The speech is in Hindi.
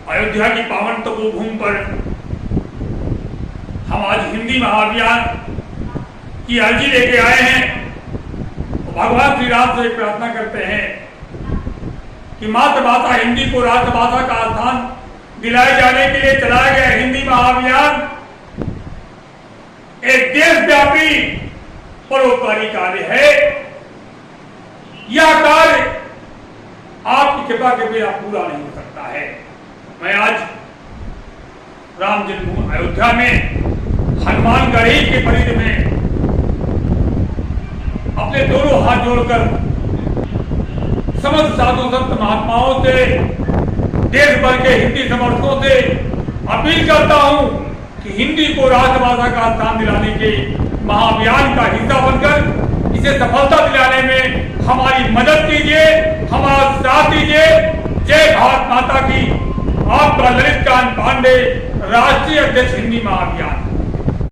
अयोध्या की पावन तपोभूमि पर हम आज हिंदी महाअभियान की अर्जी लेके आए हैं। भगवान श्री राम से प्रार्थना करते हैं कि मातृभाषा हिंदी को राष्ट्रभाषा का स्थान दिलाए जाने के लिए चलाया गया हिंदी महाअभियान एक देशव्यापी परोपकारी कार्य है। यह कार्य आपकी कृपा के बिना पूरा नहीं हो सकता है। मैं आज राम जन्मभूमि अयोध्या में हनुमानगढ़ी के परिधि में अपने दोनों हाथ जोड़कर समस्त साधु संत महात्माओं से, देश भर के हिंदी समर्थकों से अपील करता हूं कि हिंदी को राष्ट्रभाषा का स्थान दिलाने के महाअभियान का हिस्सा बनकर इसे सफलता दिलाने में हमारी मदद कीजिए, हमारा साथ दीजिए। जय भारत माता की। आपका ललित कांत पांडे, राष्ट्रीय अध्यक्ष हिंदी महाअभियान।